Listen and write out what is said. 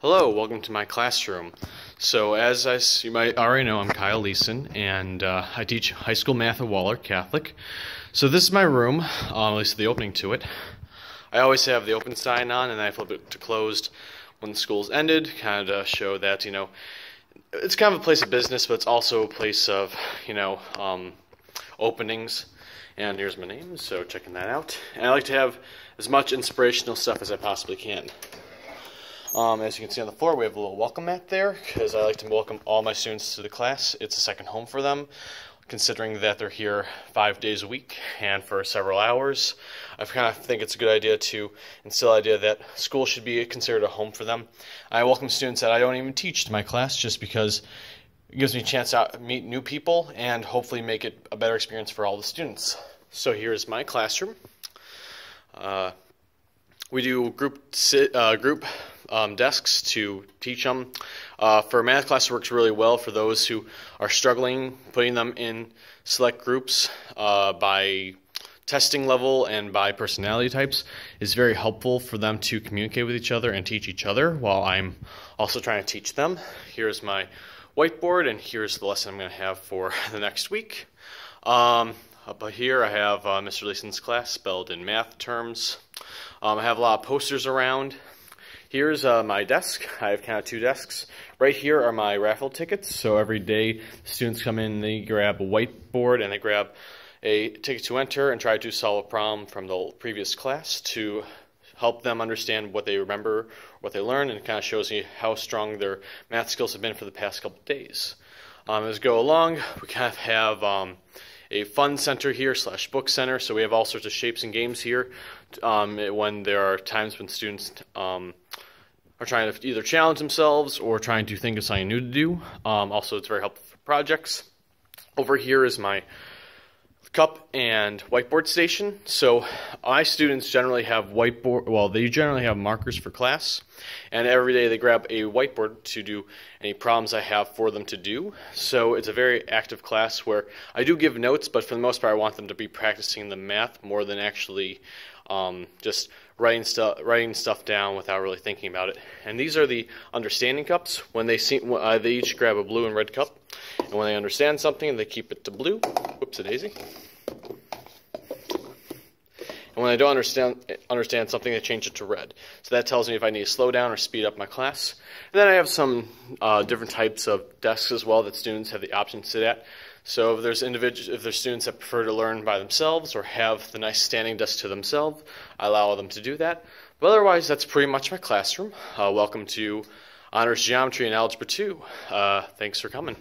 Hello, welcome to my classroom. So as you might already know, I'm Kyle Leeson, and I teach high school math at Waller Catholic. So this is my room, at least the opening to it. I always have the open sign on, and I flip it to closed when the school's ended, kind of to show that, it's kind of a place of business, but it's also a place of, openings. And here's my name, so checking that out. And I like to have as much inspirational stuff as I possibly can. As you can see on the floor, we have a little welcome mat there, because I like to welcome all my students to the class. It's a second home for them, considering that they're here 5 days a week and for several hours. I kind of think it's a good idea to instill the idea that school should be considered a home for them. I welcome students that I don't even teach to my class just because it gives me a chance to meet new people and hopefully make it a better experience for all the students. So here's my classroom. We do group desks to teach them. For math class, it works really well for those who are struggling. Putting them in select groups by testing level and by personality types is very helpful for them to communicate with each other and teach each other while I'm also trying to teach them. Here's my whiteboard, and here's the lesson I'm going to have for the next week. Up here I have Mr. Leeson's class spelled in math terms. I have a lot of posters around. Here's my desk. I have kind of two desks. Right here are my raffle tickets. So every day students come in, they grab a whiteboard and they grab a ticket to enter and try to solve a problem from the previous class to help them understand what they remember, what they learned, and it kind of shows me how strong their math skills have been for the past couple days. As we go along, we kind of have a fun center here / book center, so we have all sorts of shapes and games here when there are times when students are trying to either challenge themselves or trying to think of something new to do. Also, it's very helpful for projects. Over here is my cup and whiteboard station. So my students generally have they generally have markers for class, and every day they grab a whiteboard to do any problems I have for them to do. So it's a very active class where I do give notes, but for the most part I want them to be practicing the math more than actually just writing stuff down without really thinking about it. And these are the understanding cups. When they each grab a blue and red cup, and when they understand something, they keep it to blue. Whoops-a-daisy. And when they don't understand something, they change it to red. So that tells me if I need to slow down or speed up my class. And then I have some different types of desks as well that students have the option to sit at. So if there's students that prefer to learn by themselves or have the nice standing desk to themselves, I allow them to do that. But otherwise, that's pretty much my classroom. Welcome to Honors Geometry and Algebra 2. Thanks for coming.